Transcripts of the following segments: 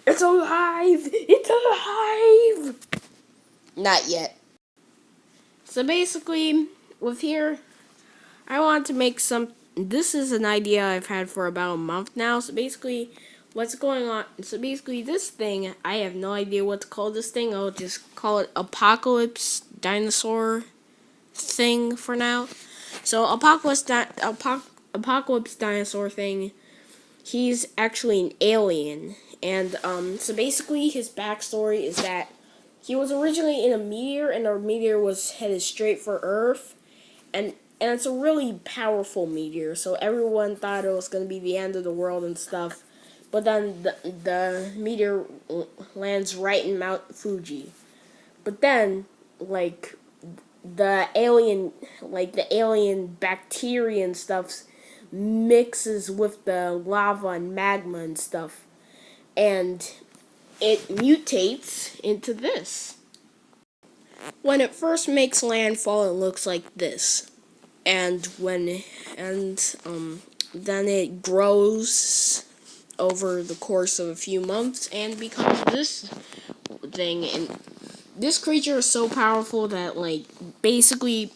It's alive! It's alive! Not yet. So basically, with here, I want to make some. This is an idea I've had for about a month now. So basically, what's going on? So basically, this thing, I have no idea what to call this thing. I'll just call it Apocalypse Dinosaur thing for now. So Apocalypse Dinosaur thing. He's actually an alien, and so basically, his backstory is that he was originally in a meteor, and our meteor was headed straight for Earth, and it's a really powerful meteor, so everyone thought it was going to be the end of the world and stuff. But then the meteor lands right in Mount Fuji. But then, the alien bacteria and stuff mixes with the lava and magma and stuff. And it mutates into this. When it first makes landfall, it looks like this. And then it grows over the course of a few months and becomes this thing. And this creature is so powerful that basically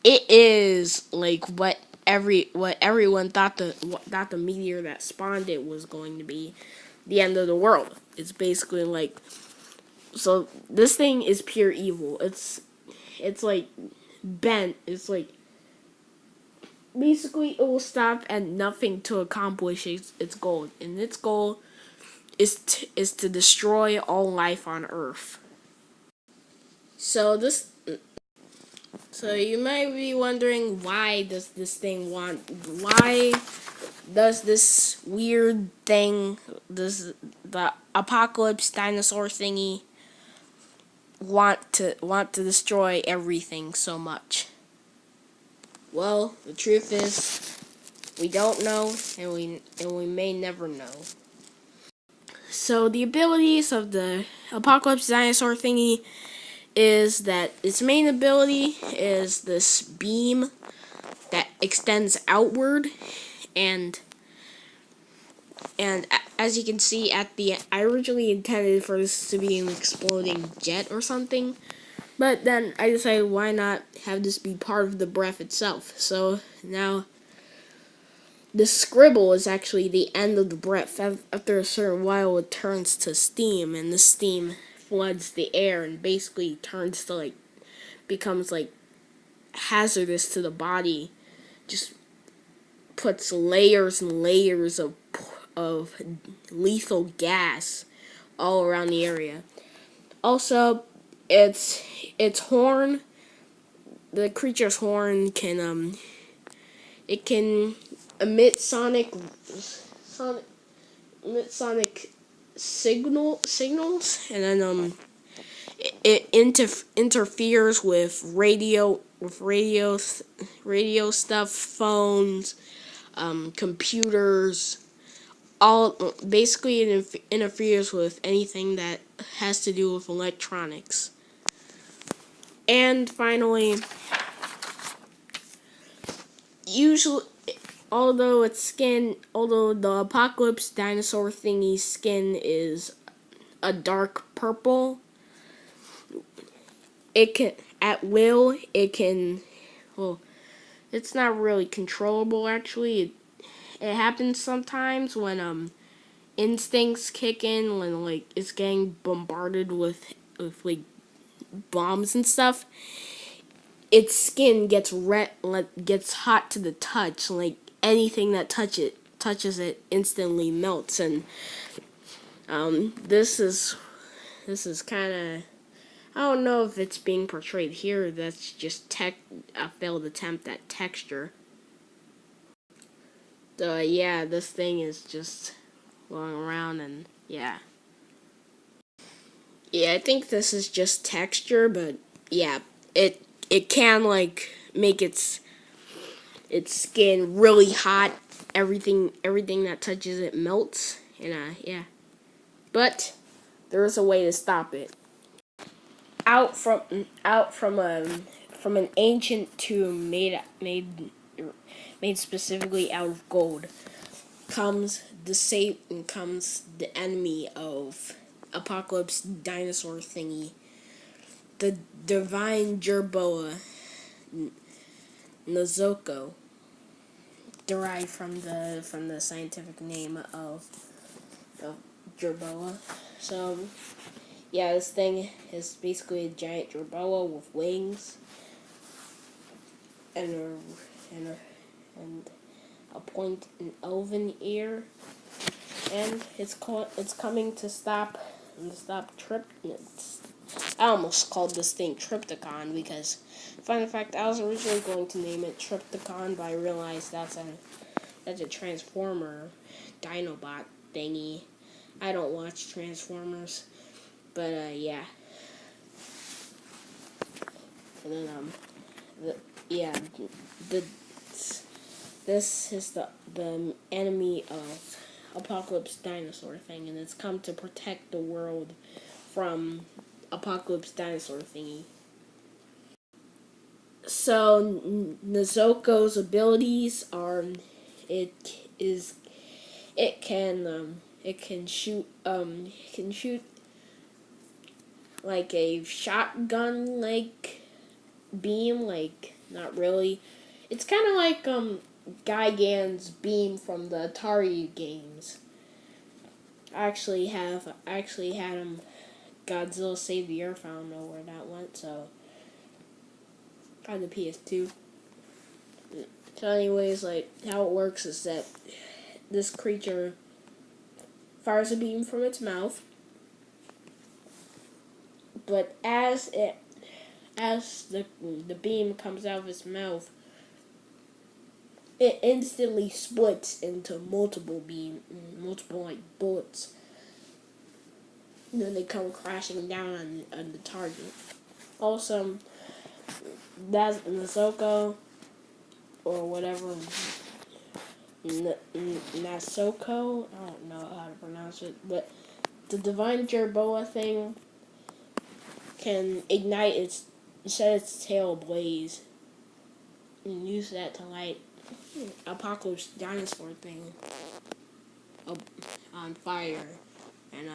it is what everyone thought the meteor that spawned it was going to be the end of the world. It's basically so this thing is pure evil. It's bent. It's basically it will stop at nothing to accomplish its goal, and its goal is to destroy all life on Earth. So you might be wondering, why does this weird thing, the apocalypse dinosaur thingy want to destroy everything so much? Well, the truth is, we don't know, and we may never know. So the abilities of the apocalypse dinosaur thingy is that its main ability is this beam that extends outward, and as you can see I originally intended for this to be an exploding jet or something, but then I decided, why not have this be part of the breath itself? So now the scribble is actually the end of the breath. After a certain while, it turns to steam, and the steam floods the air and basically turns to becomes hazardous to the body. Just puts layers and layers of lethal gas all around the area. Also, its horn, the creature's horn can emit sonic signals, and then it interferes with radio stuff, phones, computers. All basically it interferes with anything that has to do with electronics. And finally, usually, although the apocalypse dinosaur thingy's skin is a dark purple, it can, at will, it's not really controllable, actually. It happens sometimes when instincts kick in, when it's getting bombarded with bombs and stuff. Its skin gets red, gets hot to the touch. Anything that touches it instantly melts. And this is kind of, I don't know if it's being portrayed here. That's just a failed attempt at texture. Yeah, this thing is just going around, and yeah. Yeah, I think this is just texture, but yeah, it can make its skin really hot. Everything that touches it melts, and yeah. But there's a way to stop it. Out from an ancient tomb made specifically out of gold. comes the enemy of Apocalypse Dinosaur thingy, the divine Jerboa, Nozoko, derived from the scientific name of Jerboa. So yeah, this thing is basically a giant Jerboa with wings and and a point an elven ear, and it's coming to stop Trip. I almost called this thing Tripticon because, fun fact, I was originally going to name it Tripticon, but I realized that's a Transformer Dinobot thingy. I don't watch Transformers, but yeah. And then the this is the enemy of Apocalypse Dinosaur thing, and it's come to protect the world from Apocalypse Dinosaur thingy. So Nozoko's abilities are, it is it can shoot like a shotgun like beam, like not really. It's kind of like Gigan's beam from the Atari games. I actually had Godzilla Save the Earth. I don't know where that went, so on the PS2. So anyways, like how it works is that this creature fires a beam from its mouth, but as the beam comes out of its mouth, it instantly splits into multiple like bullets. And then they come crashing down on the target. Also, that's Nasoko or whatever. Nasoko, I don't know how to pronounce it, but the Divine Jerboa thing can set its tail ablaze and use that to light Apocalypse Dinosaur thing on fire. And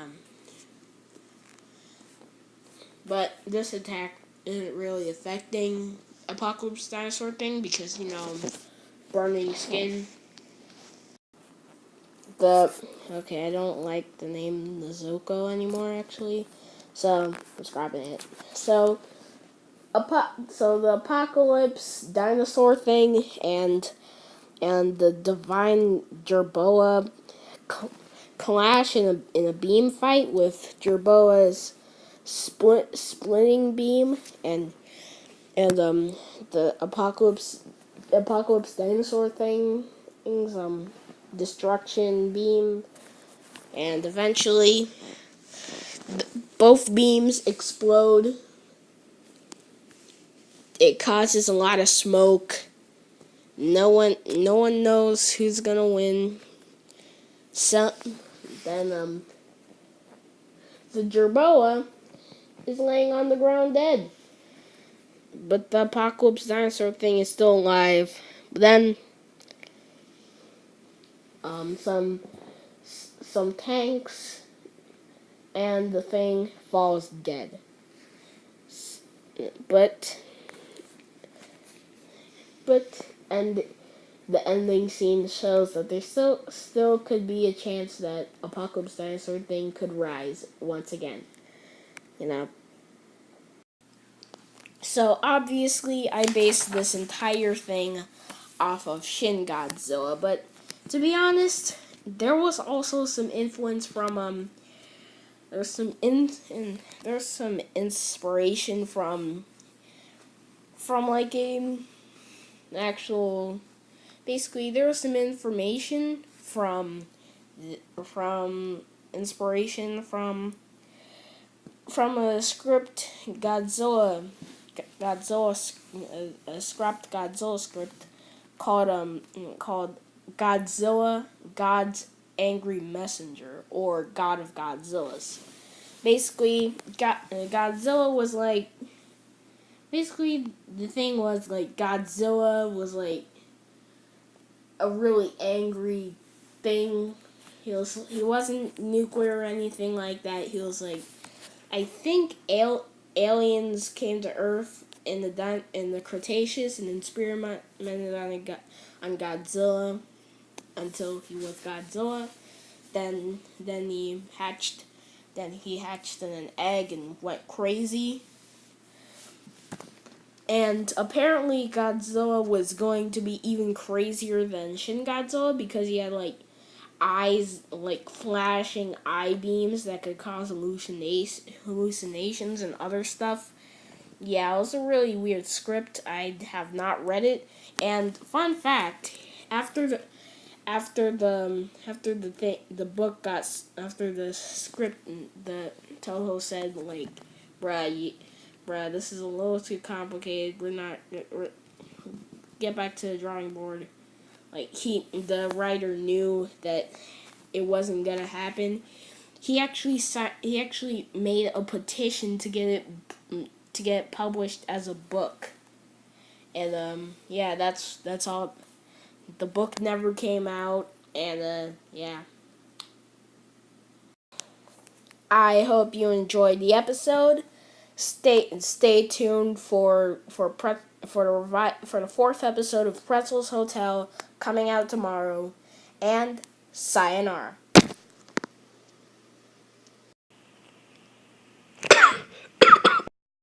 but this attack isn't really affecting Apocalypse Dinosaur thing because burning skin. Okay, I don't like the name Nozoko anymore actually, so I'm scrapping it. So the Apocalypse Dinosaur thing and the Divine Jerboa clash in a beam fight with Jerboa's splitting beam and the Apocalypse Dinosaur thing's destruction beam, and eventually both beams explode. It causes a lot of smoke. No one knows who's gonna win. So then the Jerboa is laying on the ground dead, but the Apocalypse Dinosaur thing is still alive. But then some tanks and the thing falls dead. But and the ending scene shows that there still could be a chance that Apocalypse Dinosaur thing could rise once again. So obviously I based this entire thing off of Shin Godzilla, but to be honest, there was also some influence from there's some inspiration from like a actual, basically there was some information from inspiration from a script a scrapped Godzilla script called Godzilla, God's Angry Messenger, or God of Godzillas. Basically, Godzilla was like, basically the thing was like Godzilla was like a really angry thing. He wasn't nuclear or anything like that. He was like, I think aliens came to Earth in the Cretaceous and then experimented on Godzilla until he was Godzilla. Then he hatched in an egg and went crazy. And apparently Godzilla was going to be even crazier than Shin Godzilla because he had like eyes, like flashing eye beams that could cause hallucinations and other stuff. Yeah, it was a really weird script. I have not read it. And fun fact, after the script, the Toho said like, bruh, this is a little too complicated. We're get back to the drawing board. Like the writer knew that it wasn't gonna happen. He actually made a petition to get it published as a book. And yeah, that's all. The book never came out, and yeah. I hope you enjoyed the episode. Stay tuned for the fourth episode of Pretzel's Hotel coming out tomorrow, and sayonara.